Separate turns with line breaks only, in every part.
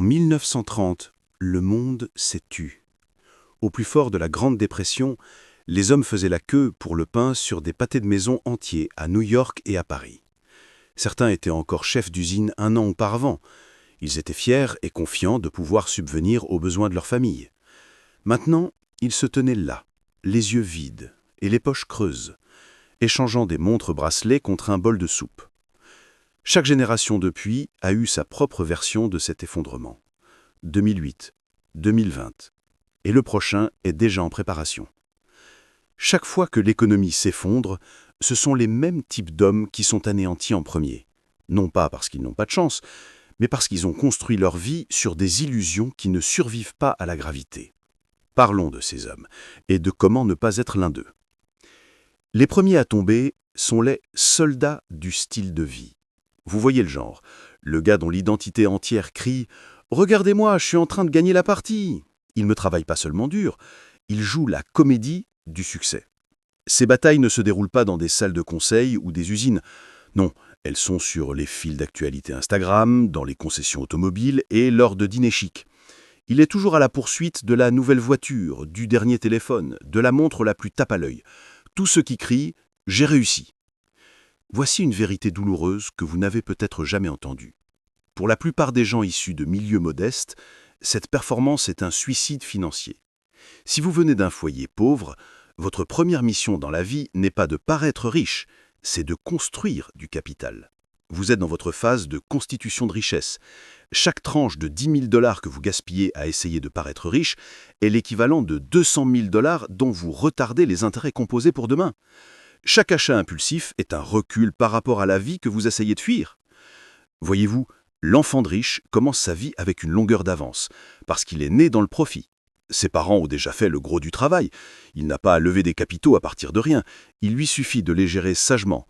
1930, le monde s'est tu. Au plus fort de la Grande Dépression, les hommes faisaient la queue pour le pain sur des pâtés de maison entiers à New York et à Paris. Certains étaient encore chefs d'usine un an auparavant. Ils étaient fiers et confiants de pouvoir subvenir aux besoins de leur famille. Maintenant, ils se tenaient là, les yeux vides et les poches creuses, échangeant des montres-bracelets contre un bol de soupe. Chaque génération depuis a eu sa propre version de cet effondrement. 2008, 2020, et le prochain est déjà en préparation. Chaque fois que l'économie s'effondre, ce sont les mêmes types d'hommes qui sont anéantis en premier. Non pas parce qu'ils n'ont pas de chance, mais parce qu'ils ont construit leur vie sur des illusions qui ne survivent pas à la gravité. Parlons de ces hommes, et de comment ne pas être l'un d'eux. Les premiers à tomber sont les soldats du style de vie. Vous voyez le genre, le gars dont l'identité entière crie « Regardez-moi, je suis en train de gagner la partie !» Il ne travaille pas seulement dur, il joue la comédie du succès. Ces batailles ne se déroulent pas dans des salles de conseil ou des usines. Non, elles sont sur les fils d'actualité Instagram, dans les concessions automobiles et lors de dîners chics. Il est toujours à la poursuite de la nouvelle voiture, du dernier téléphone, de la montre la plus tape à l'œil. Tous ceux qui crient « J'ai réussi !» Voici une vérité douloureuse que vous n'avez peut-être jamais entendue. Pour la plupart des gens issus de milieux modestes, cette performance est un suicide financier. Si vous venez d'un foyer pauvre, votre première mission dans la vie n'est pas de paraître riche, c'est de construire du capital. Vous êtes dans votre phase de constitution de richesse. Chaque tranche de 10 000 $ que vous gaspillez à essayer de paraître riche est l'équivalent de 200 000 $ dont vous retardez les intérêts composés pour demain. Chaque achat impulsif est un recul par rapport à la vie que vous essayez de fuir. Voyez-vous, l'enfant de riche commence sa vie avec une longueur d'avance, parce qu'il est né dans le profit. Ses parents ont déjà fait le gros du travail. Il n'a pas à lever des capitaux à partir de rien. Il lui suffit de les gérer sagement.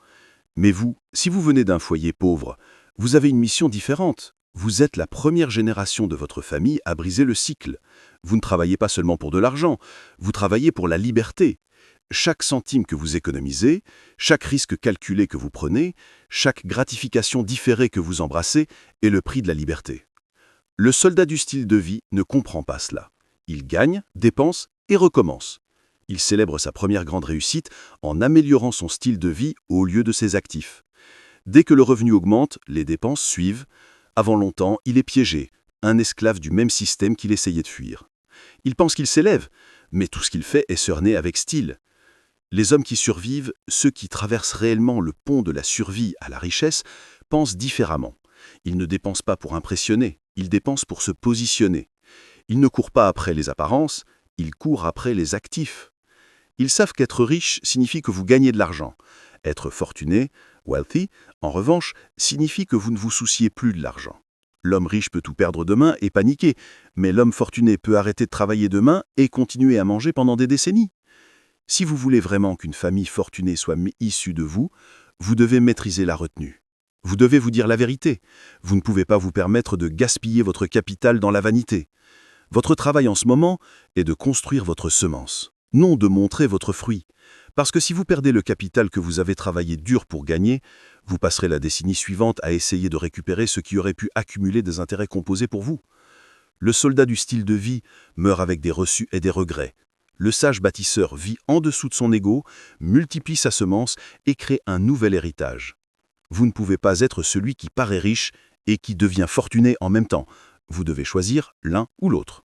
Mais vous, si vous venez d'un foyer pauvre, vous avez une mission différente. Vous êtes la première génération de votre famille à briser le cycle. Vous ne travaillez pas seulement pour de l'argent, vous travaillez pour la liberté. Chaque centime que vous économisez, chaque risque calculé que vous prenez, chaque gratification différée que vous embrassez est le prix de la liberté. Le soldat du style de vie ne comprend pas cela. Il gagne, dépense et recommence. Il célèbre sa première grande réussite en améliorant son style de vie au lieu de ses actifs. Dès que le revenu augmente, les dépenses suivent. Avant longtemps, il est piégé, un esclave du même système qu'il essayait de fuir. Il pense qu'il s'élève, mais tout ce qu'il fait est cerné avec style. Les hommes qui survivent, ceux qui traversent réellement le pont de la survie à la richesse, pensent différemment. Ils ne dépensent pas pour impressionner, ils dépensent pour se positionner. Ils ne courent pas après les apparences, ils courent après les actifs. Ils savent qu'être riche signifie que vous gagnez de l'argent. Être fortuné, wealthy, en revanche, signifie que vous ne vous souciez plus de l'argent. L'homme riche peut tout perdre demain et paniquer, mais l'homme fortuné peut arrêter de travailler demain et continuer à manger pendant des décennies. Si vous voulez vraiment qu'une famille fortunée soit issue de vous, vous devez maîtriser la retenue. Vous devez vous dire la vérité. Vous ne pouvez pas vous permettre de gaspiller votre capital dans la vanité. Votre travail en ce moment est de construire votre semence, non de montrer votre fruit. Parce que si vous perdez le capital que vous avez travaillé dur pour gagner, vous passerez la décennie suivante à essayer de récupérer ce qui aurait pu accumuler des intérêts composés pour vous. Le soldat du style de vie meurt avec des reçus et des regrets. Le sage bâtisseur vit en dessous de son ego, multiplie sa semence et crée un nouvel héritage. Vous ne pouvez pas être celui qui paraît riche et qui devient fortuné en même temps. Vous devez choisir l'un ou l'autre.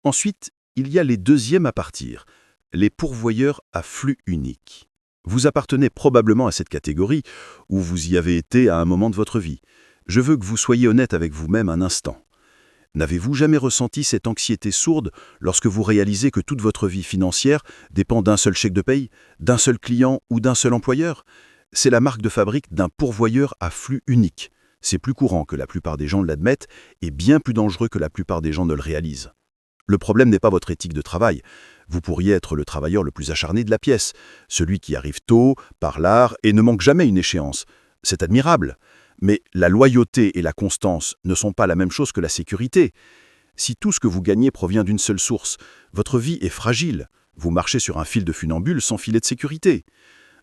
Ensuite, il y a les deuxièmes à partir, les pourvoyeurs à flux unique. Vous appartenez probablement à cette catégorie ou vous y avez été à un moment de votre vie. Je veux que vous soyez honnête avec vous-même un instant. N'avez-vous jamais ressenti cette anxiété sourde lorsque vous réalisez que toute votre vie financière dépend d'un seul chèque de paye, d'un seul client ou d'un seul employeur? C'est la marque de fabrique d'un pourvoyeur à flux unique. C'est plus courant que la plupart des gens l'admettent et bien plus dangereux que la plupart des gens ne le réalisent. Le problème n'est pas votre éthique de travail. Vous pourriez être le travailleur le plus acharné de la pièce, celui qui arrive tôt, par l'art et ne manque jamais une échéance. C'est admirable. Mais la loyauté et la constance ne sont pas la même chose que la sécurité. Si tout ce que vous gagnez provient d'une seule source, votre vie est fragile. Vous marchez sur un fil de funambule sans filet de sécurité.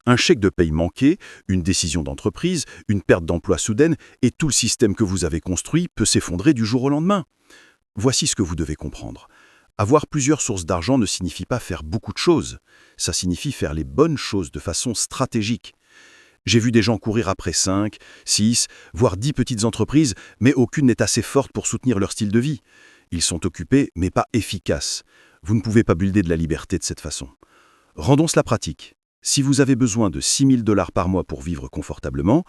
Un chèque de paye manqué, une décision d'entreprise, une perte d'emploi soudaine, et tout le système que vous avez construit peut s'effondrer du jour au lendemain. Voici ce que vous devez comprendre. Avoir plusieurs sources d'argent ne signifie pas faire beaucoup de choses. Ça signifie faire les bonnes choses de façon stratégique. J'ai vu des gens courir après 5, 6, voire 10 petites entreprises, mais aucune n'est assez forte pour soutenir leur style de vie. Ils sont occupés, mais pas efficaces. Vous ne pouvez pas builder de la liberté de cette façon. Rendons cela pratique. Si vous avez besoin de 6 000 $ par mois pour vivre confortablement,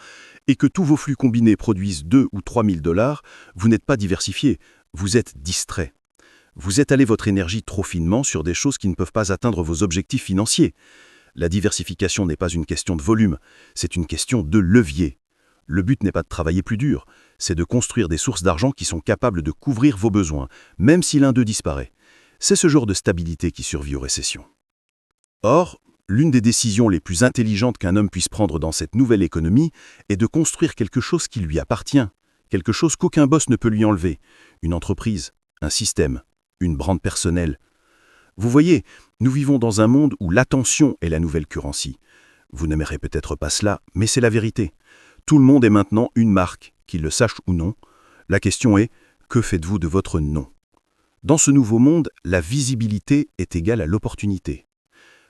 et que tous vos flux combinés produisent 2 ou 3 000 $, vous n'êtes pas diversifié, vous êtes distrait. Vous étalez votre énergie trop finement sur des choses qui ne peuvent pas atteindre vos objectifs financiers. La diversification n'est pas une question de volume, c'est une question de levier. Le but n'est pas de travailler plus dur, c'est de construire des sources d'argent qui sont capables de couvrir vos besoins, même si l'un d'eux disparaît. C'est ce genre de stabilité qui survit aux récessions. Or, l'une des décisions les plus intelligentes qu'un homme puisse prendre dans cette nouvelle économie est de construire quelque chose qui lui appartient, quelque chose qu'aucun boss ne peut lui enlever, une entreprise, un système, une brand personnelle. Vous voyez, nous vivons dans un monde où l'attention est la nouvelle currency. Vous n'aimerez peut-être pas cela, mais c'est la vérité. Tout le monde est maintenant une marque, qu'il le sache ou non. La question est, que faites-vous de votre nom? Dans ce nouveau monde, la visibilité est égale à l'opportunité.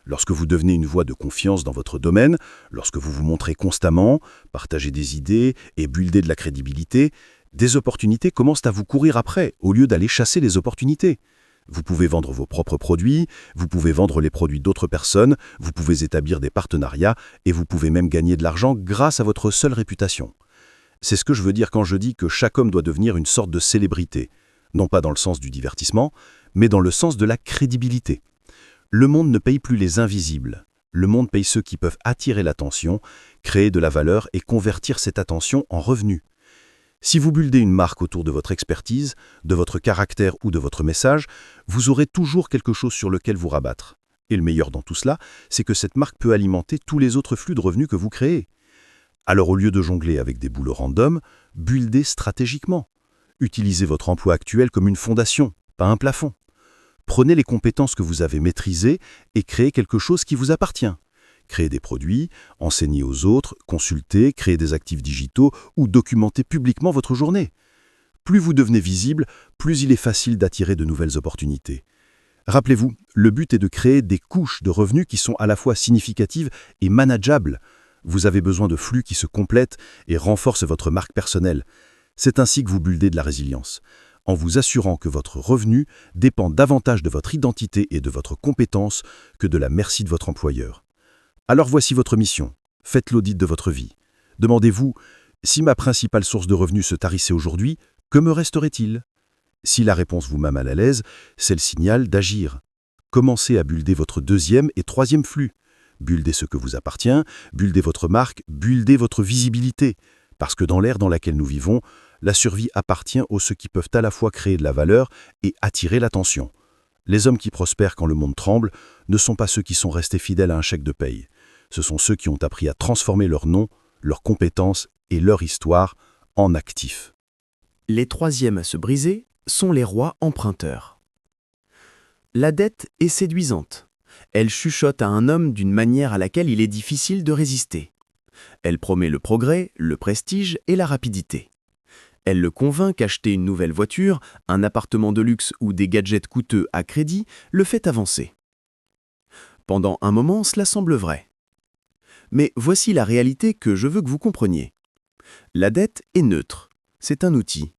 Lorsque vous devenez une voix de confiance dans votre domaine, lorsque vous vous montrez constamment, partagez des idées et buildez de la crédibilité, des opportunités commencent à vous courir après, au lieu d'aller chasser les opportunités. Vous pouvez vendre vos propres produits, vous pouvez vendre les produits d'autres personnes, vous pouvez établir des partenariats et vous pouvez même gagner de l'argent grâce à votre seule réputation. C'est ce que je veux dire quand je dis que chaque homme doit devenir une sorte de célébrité, non pas dans le sens du divertissement, mais dans le sens de la crédibilité. Le monde ne paye plus les invisibles. Le monde paye ceux qui peuvent attirer l'attention, créer de la valeur et convertir cette attention en revenus. Si vous buildez une marque autour de votre expertise, de votre caractère ou de votre message, vous aurez toujours quelque chose sur lequel vous rabattre. Et le meilleur dans tout cela, c'est que cette marque peut alimenter tous les autres flux de revenus que vous créez. Alors au lieu de jongler avec des boulots random, buildez stratégiquement. Utilisez votre emploi actuel comme une fondation, pas un plafond. Prenez les compétences que vous avez maîtrisées et créez quelque chose qui vous appartient. Créez des produits, enseignez aux autres, consultez, créez des actifs digitaux ou documentez publiquement votre journée. Plus vous devenez visible, plus il est facile d'attirer de nouvelles opportunités. Rappelez-vous, le but est de créer des couches de revenus qui sont à la fois significatives et manageables. Vous avez besoin de flux qui se complètent et renforcent votre marque personnelle. C'est ainsi que vous buildez de la résilience, en vous assurant que votre revenu dépend davantage de votre identité et de votre compétence que de la merci de votre employeur. Alors voici votre mission. Faites l'audit de votre vie. Demandez-vous, si ma principale source de revenus se tarissait aujourd'hui, que me resterait-il? Si la réponse vous met mal à l'aise, c'est le signal d'agir. Commencez à builder votre deuxième et troisième flux. Buildez ce que vous appartient, buildez votre marque, buildez votre visibilité. Parce que dans l'ère dans laquelle nous vivons, la survie appartient aux ceux qui peuvent à la fois créer de la valeur et attirer l'attention. Les hommes qui prospèrent quand le monde tremble ne sont pas ceux qui sont restés fidèles à un chèque de paye. Ce sont ceux qui ont appris à transformer leur nom, leurs compétences et leur histoire en actifs.
Les troisièmes à se briser sont les rois emprunteurs. La dette est séduisante. Elle chuchote à un homme d'une manière à laquelle il est difficile de résister. Elle promet le progrès, le prestige et la rapidité. Elle le convainc qu'acheter une nouvelle voiture, un appartement de luxe ou des gadgets coûteux à crédit le fait avancer. Pendant un moment, cela semble vrai. Mais voici la réalité que je veux que vous compreniez. La dette est neutre, c'est un outil.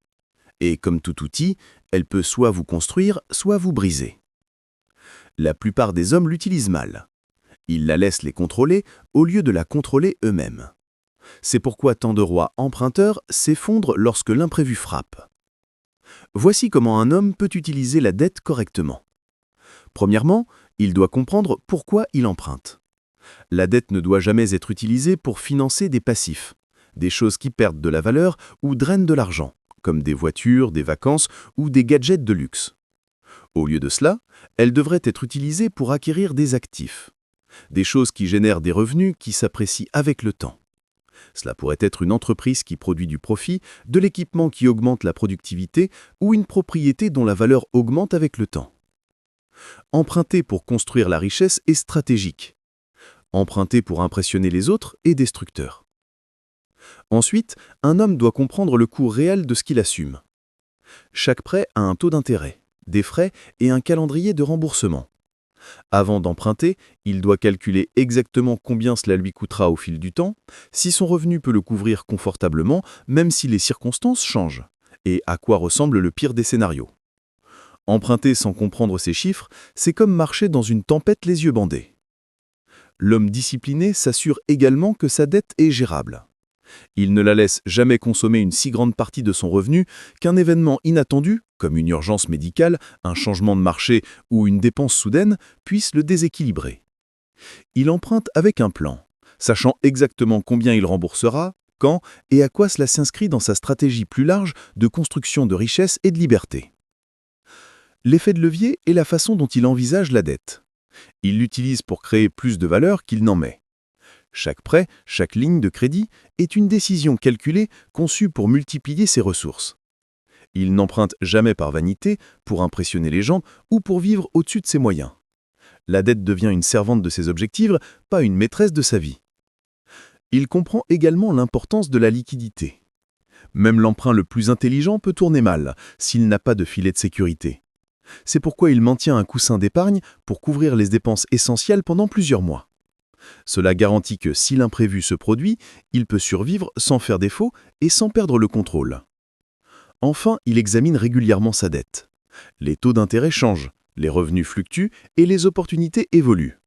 Et comme tout outil, elle peut soit vous construire, soit vous briser. La plupart des hommes l'utilisent mal. Ils la laissent les contrôler au lieu de la contrôler eux-mêmes. C'est pourquoi tant de rois emprunteurs s'effondrent lorsque l'imprévu frappe. Voici comment un homme peut utiliser la dette correctement. Premièrement, il doit comprendre pourquoi il emprunte. La dette ne doit jamais être utilisée pour financer des passifs, des choses qui perdent de la valeur ou drainent de l'argent, comme des voitures, des vacances ou des gadgets de luxe. Au lieu de cela, elle devrait être utilisée pour acquérir des actifs, des choses qui génèrent des revenus qui s'apprécient avec le temps. Cela pourrait être une entreprise qui produit du profit, de l'équipement qui augmente la productivité ou une propriété dont la valeur augmente avec le temps. Emprunter pour construire la richesse est stratégique. emprunté pour impressionner les autres est destructeur. Ensuite, un homme doit comprendre le coût réel de ce qu'il assume. Chaque prêt a un taux d'intérêt, des frais et un calendrier de remboursement. Avant d'emprunter, il doit calculer exactement combien cela lui coûtera au fil du temps, si son revenu peut le couvrir confortablement, même si les circonstances changent, et à quoi ressemble le pire des scénarios. Emprunter sans comprendre ces chiffres, c'est comme marcher dans une tempête les yeux bandés. L'homme discipliné s'assure également que sa dette est gérable. Il ne la laisse jamais consommer une si grande partie de son revenu qu'un événement inattendu, comme une urgence médicale, un changement de marché ou une dépense soudaine, puisse le déséquilibrer. Il emprunte avec un plan, sachant exactement combien il remboursera, quand et à quoi cela s'inscrit dans sa stratégie plus large de construction de richesse et de liberté. L'effet de levier est la façon dont il envisage la dette. Il l'utilise pour créer plus de valeur qu'il n'en met. Chaque prêt, chaque ligne de crédit est une décision calculée conçue pour multiplier ses ressources. Il n'emprunte jamais par vanité, pour impressionner les gens ou pour vivre au-dessus de ses moyens. La dette devient une servante de ses objectifs, pas une maîtresse de sa vie. Il comprend également l'importance de la liquidité. Même l'emprunt le plus intelligent peut tourner mal s'il n'a pas de filet de sécurité. C'est pourquoi il maintient un coussin d'épargne pour couvrir les dépenses essentielles pendant plusieurs mois. Cela garantit que si l'imprévu se produit, il peut survivre sans faire défaut et sans perdre le contrôle. Enfin, il examine régulièrement sa dette. Les taux d'intérêt changent, les revenus fluctuent et les opportunités évoluent.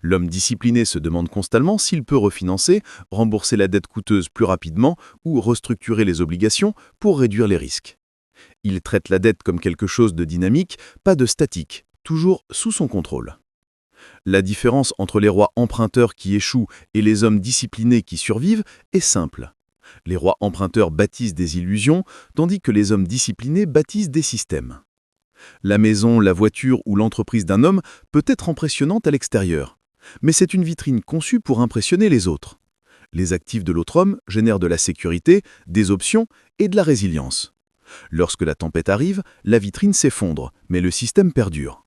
L'homme discipliné se demande constamment s'il peut refinancer, rembourser la dette coûteuse plus rapidement ou restructurer les obligations pour réduire les risques. Il traite la dette comme quelque chose de dynamique, pas de statique, toujours sous son contrôle. La différence entre les rois emprunteurs qui échouent et les hommes disciplinés qui survivent est simple. Les rois emprunteurs bâtissent des illusions, tandis que les hommes disciplinés bâtissent des systèmes. La maison, la voiture ou l'entreprise d'un homme peut être impressionnante à l'extérieur, mais c'est une vitrine conçue pour impressionner les autres. Les actifs de l'autre homme génèrent de la sécurité, des options et de la résilience. Lorsque la tempête arrive, la vitrine s'effondre, mais le système perdure.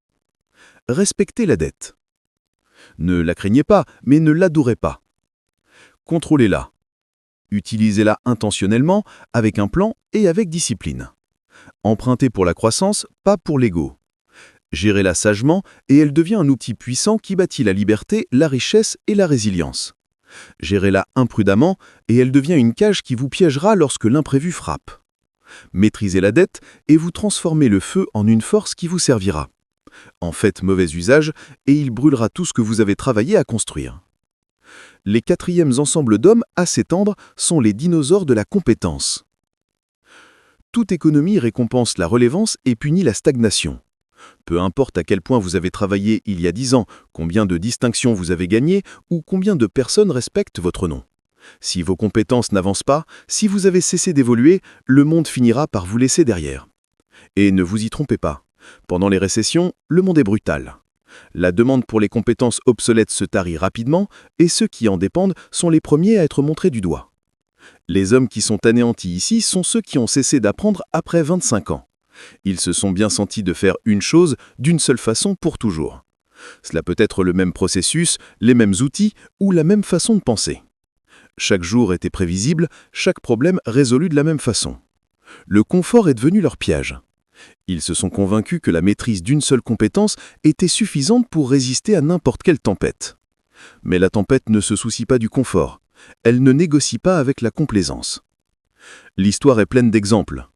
Respectez la dette. Ne la craignez pas, mais ne l'adorez pas. Contrôlez-la. Utilisez-la intentionnellement, avec un plan et avec discipline. Empruntez pour la croissance, pas pour l'ego. Gérez-la sagement et elle devient un outil puissant qui bâtit la liberté, la richesse et la résilience. Gérez-la imprudemment et elle devient une cage qui vous piégera lorsque l'imprévu frappe. Maîtrisez la dette et vous transformez le feu en une force qui vous servira. En faites mauvais usage et il brûlera tout ce que vous avez travaillé à construire. Les quatrièmes ensembles d'hommes à s'étendre sont les dinosaures de la compétence. Toute économie récompense la relevance et punit la stagnation. Peu importe à quel point vous avez travaillé il y a 10 ans, combien de distinctions vous avez gagnées ou combien de personnes respectent votre nom. Si vos compétences n'avancent pas, si vous avez cessé d'évoluer, le monde finira par vous laisser derrière. Et ne vous y trompez pas. Pendant les récessions, le monde est brutal. La demande pour les compétences obsolètes se tarit rapidement et ceux qui en dépendent sont les premiers à être montrés du doigt. Les hommes qui sont anéantis ici sont ceux qui ont cessé d'apprendre après 25 ans. Ils se sont bien sentis de faire une chose d'une seule façon pour toujours. Cela peut être le même processus, les mêmes outils ou la même façon de penser. Chaque jour était prévisible, chaque problème résolu de la même façon. Le confort est devenu leur piège. Ils se sont convaincus que la maîtrise d'une seule compétence était suffisante pour résister à n'importe quelle tempête. Mais la tempête ne se soucie pas du confort. Elle ne négocie pas avec la complaisance. L'histoire est pleine d'exemples.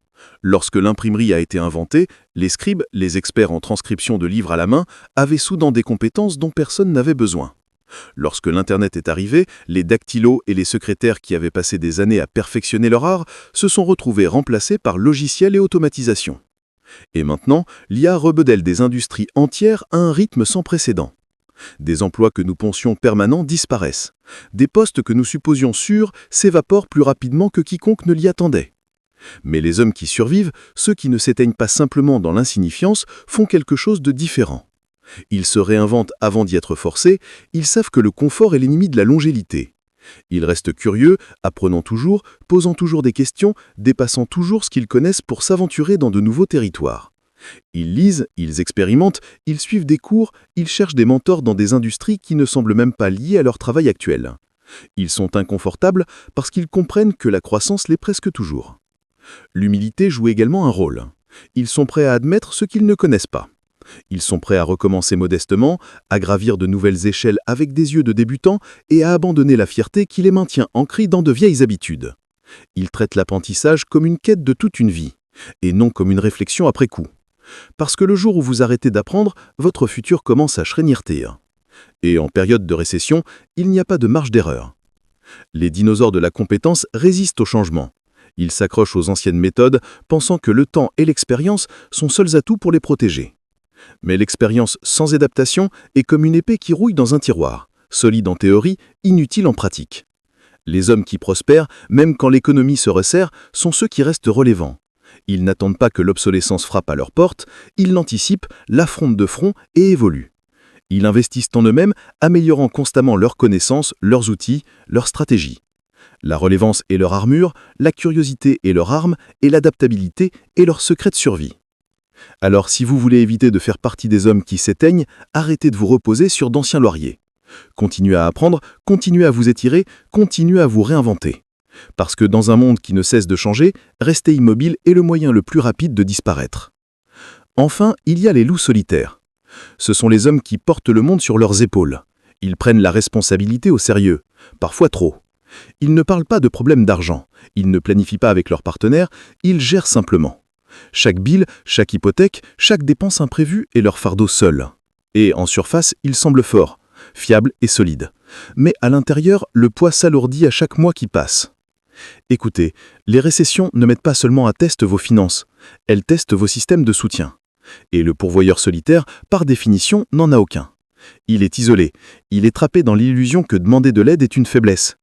Lorsque l'imprimerie a été inventée, les scribes, les experts en transcription de livres à la main, avaient soudain des compétences dont personne n'avait besoin. Lorsque l'Internet est arrivé, les dactylos et les secrétaires qui avaient passé des années à perfectionner leur art se sont retrouvés remplacés par logiciels et automatisation. Et maintenant, l'IA rebedèle des industries entières à un rythme sans précédent. Des emplois que nous pensions permanents disparaissent. Des postes que nous supposions sûrs s'évaporent plus rapidement que quiconque ne l'y attendait. Mais les hommes qui survivent, ceux qui ne s'éteignent pas simplement dans l'insignifiance, font quelque chose de différent. Ils se réinventent avant d'y être forcés, ils savent que le confort est l'ennemi de la longévité. Ils restent curieux, apprenant toujours, posant toujours des questions, dépassant toujours ce qu'ils connaissent pour s'aventurer dans de nouveaux territoires.
Ils lisent, ils expérimentent, ils suivent des cours, ils cherchent des mentors dans des industries qui ne semblent même pas liées à leur travail actuel. Ils sont inconfortables parce qu'ils comprennent que la croissance l'est presque toujours. L'humilité joue également un rôle. Ils sont prêts à admettre ce qu'ils ne connaissent pas. Ils sont prêts à recommencer modestement, à gravir de nouvelles échelles avec des yeux de débutants et à abandonner la fierté qui les maintient ancrés dans de vieilles habitudes. Ils traitent l'apprentissage comme une quête de toute une vie, et non comme une réflexion après coup. Parce que le jour où vous arrêtez d'apprendre, votre futur commence à schrénirtir. Et en période de récession, il n'y a pas de marge d'erreur. Les dinosaures de la compétence résistent au changement. Ils s'accrochent aux anciennes méthodes, pensant que le temps et l'expérience sont seuls atouts pour les protéger. Mais l'expérience sans adaptation est comme une épée qui rouille dans un tiroir, solide en théorie, inutile en pratique. Les hommes qui prospèrent, même quand l'économie se resserre, sont ceux qui restent relevants. Ils n'attendent pas que l'obsolescence frappe à leur porte, ils l'anticipent, l'affrontent de front et évoluent. Ils investissent en eux-mêmes, améliorant constamment leurs connaissances, leurs outils, leurs stratégies. La relevance est leur armure, la curiosité est leur arme, et l'adaptabilité est leur secret de survie. Alors si vous voulez éviter de faire partie des hommes qui s'éteignent, arrêtez de vous reposer sur d'anciens lauriers. Continuez à apprendre, continuez à vous étirer, continuez à vous réinventer. Parce que dans un monde qui ne cesse de changer, rester immobile est le moyen le plus rapide de disparaître. Enfin, il y a les loups solitaires. Ce sont les hommes qui portent le monde sur leurs épaules. Ils prennent la responsabilité au sérieux, parfois trop. Ils ne parlent pas de problèmes d'argent, ils ne planifient pas avec leurs partenaires, ils gèrent simplement. Chaque bill, chaque hypothèque, chaque dépense imprévue est leur fardeau seul. Et en surface, ils semblent forts, fiables et solides. Mais à l'intérieur, le poids s'alourdit à chaque mois qui passe. Écoutez, les récessions ne mettent pas seulement à test vos finances, elles testent vos systèmes de soutien. Et le pourvoyeur solitaire, par définition, n'en a aucun. Il est isolé, il est trappé dans l'illusion que demander de l'aide est une faiblesse.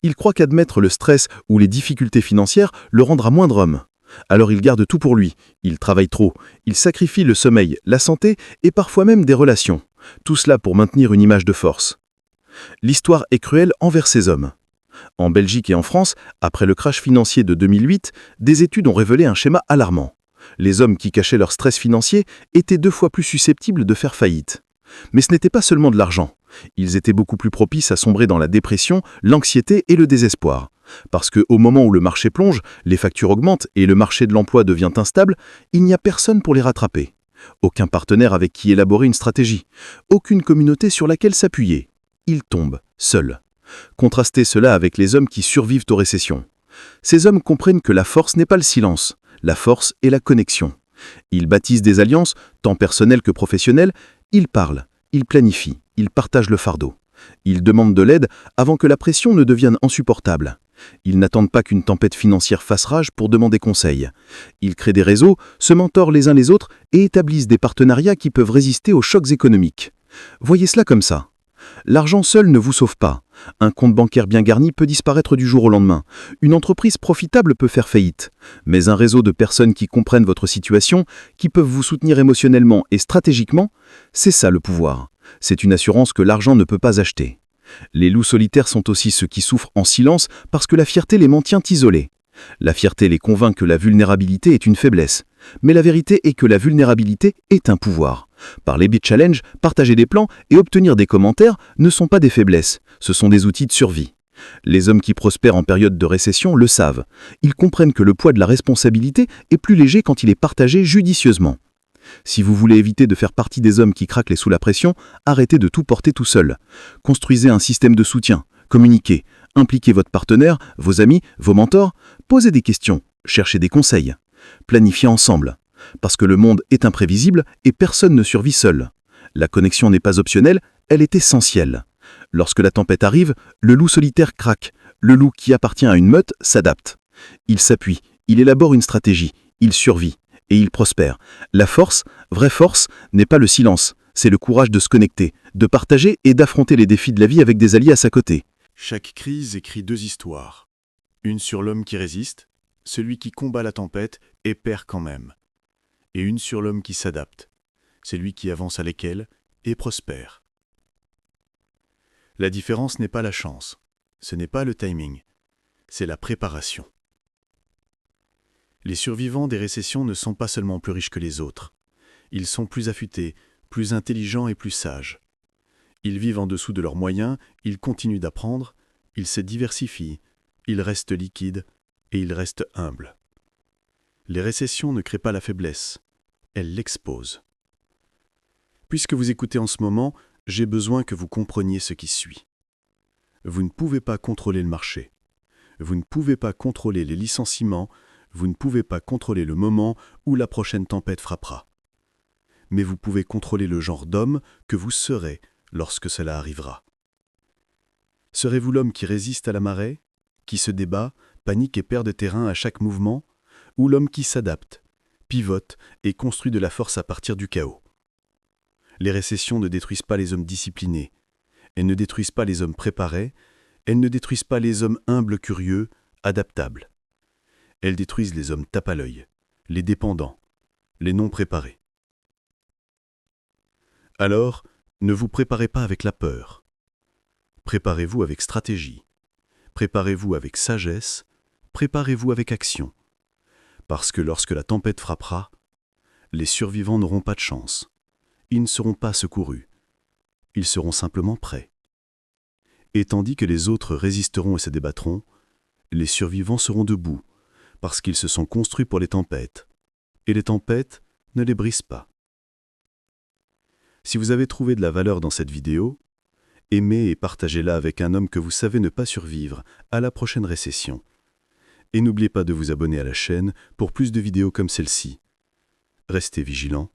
Il croit qu'admettre le stress ou les difficultés financières le rendra moindre homme. Alors il garde tout pour lui, il travaille trop, il sacrifie le sommeil, la santé et parfois même des relations. Tout cela pour maintenir une image de force. L'histoire est cruelle envers ces hommes. En Belgique et en France, après le crash financier de 2008, des études ont révélé un schéma alarmant. Les hommes qui cachaient leur stress financier étaient 2 fois plus susceptibles de faire faillite. Mais ce n'était pas seulement de l'argent. Ils étaient beaucoup plus propices à sombrer dans la dépression, l'anxiété et le désespoir. Parce qu'au moment où le marché plonge, les factures augmentent et le marché de l'emploi devient instable, il n'y a personne pour les rattraper. Aucun partenaire avec qui élaborer une stratégie. Aucune communauté sur laquelle s'appuyer. Ils tombent, seuls. Contrastez cela avec les hommes qui survivent aux récessions. Ces hommes comprennent que la force n'est pas le silence, la force est la connexion. Ils bâtissent des alliances, tant personnelles que professionnelles, ils parlent, ils planifient, ils partagent le fardeau. Ils demandent de l'aide avant que la pression ne devienne insupportable. Ils n'attendent pas qu'une tempête financière fasse rage pour demander conseil. Ils créent des réseaux, se mentorent les uns les autres et établissent des partenariats qui peuvent résister aux chocs économiques. Voyez cela comme ça. L'argent seul ne vous sauve pas. Un compte bancaire bien garni peut disparaître du jour au lendemain. Une entreprise profitable peut faire faillite. Mais un réseau de personnes qui comprennent votre situation, qui peuvent vous soutenir émotionnellement et stratégiquement, c'est ça le pouvoir. C'est une assurance que l'argent ne peut pas acheter. Les loups solitaires sont aussi ceux qui souffrent en silence parce que la fierté les maintient isolés. La fierté les convainc que la vulnérabilité est une faiblesse. Mais la vérité est que la vulnérabilité est un pouvoir. Par les Beat Challenge, partager des plans et obtenir des commentaires ne sont pas des faiblesses, ce sont des outils de survie. Les hommes qui prospèrent en période de récession le savent. Ils comprennent que le poids de la responsabilité est plus léger quand il est partagé judicieusement. Si vous voulez éviter de faire partie des hommes qui craquent sous la pression, arrêtez de tout porter tout seul. Construisez un système de soutien, communiquez, impliquez votre partenaire, vos amis, vos mentors, posez des questions, cherchez des conseils. Planifiez ensemble. Parce que le monde est imprévisible et personne ne survit seul. La connexion n'est pas optionnelle, elle est essentielle. Lorsque la tempête arrive, le loup solitaire craque. Le loup qui appartient à une meute s'adapte. Il s'appuie, il élabore une stratégie, il survit et il prospère. La force, vraie force, n'est pas le silence, c'est le courage de se connecter, de partager et d'affronter les défis de la vie avec des alliés à sa côté.
Chaque crise écrit 2 histoires. Une sur l'homme qui résiste, celui qui combat la tempête et perd quand même. Et une sur l'homme qui s'adapte, celui qui avance à l'équelle et prospère. La différence n'est pas la chance, ce n'est pas le timing, c'est la préparation. Les survivants des récessions ne sont pas seulement plus riches que les autres, Ils sont plus affûtés, plus intelligents et plus sages. Ils vivent en dessous de leurs moyens, ils continuent d'apprendre, ils se diversifient, ils restent liquides et ils restent humbles. Les récessions ne créent pas la faiblesse, elles l'exposent. Puisque vous écoutez en ce moment, j'ai besoin que vous compreniez ce qui suit. Vous ne pouvez pas contrôler le marché. Vous ne pouvez pas contrôler les licenciements, vous ne pouvez pas contrôler le moment où la prochaine tempête frappera. Mais vous pouvez contrôler le genre d'homme que vous serez lorsque cela arrivera. Serez-vous l'homme qui résiste à la marée, qui se débat, panique et perd de terrain à chaque mouvement, ou l'homme qui s'adapte, pivote et construit de la force à partir du chaos? Les récessions ne détruisent pas les hommes disciplinés, elles ne détruisent pas les hommes préparés, elles ne détruisent pas les hommes humbles, curieux, adaptables. Elles détruisent les hommes tape à l'œil, les dépendants, les non préparés. Alors, ne vous préparez pas avec la peur. Préparez-vous avec stratégie. Préparez-vous avec sagesse. Préparez-vous avec action. Parce que lorsque la tempête frappera, les survivants n'auront pas de chance. Ils ne seront pas secourus. Ils seront simplement prêts. Et tandis que les autres résisteront et se débattront, les survivants seront debout, parce qu'ils se sont construits pour les tempêtes. Et les tempêtes ne les brisent pas. Si vous avez trouvé de la valeur dans cette vidéo, aimez et partagez-la avec un homme que vous savez ne pas survivre à la prochaine récession. Et n'oubliez pas de vous abonner à la chaîne pour plus de vidéos comme celle-ci. Restez vigilants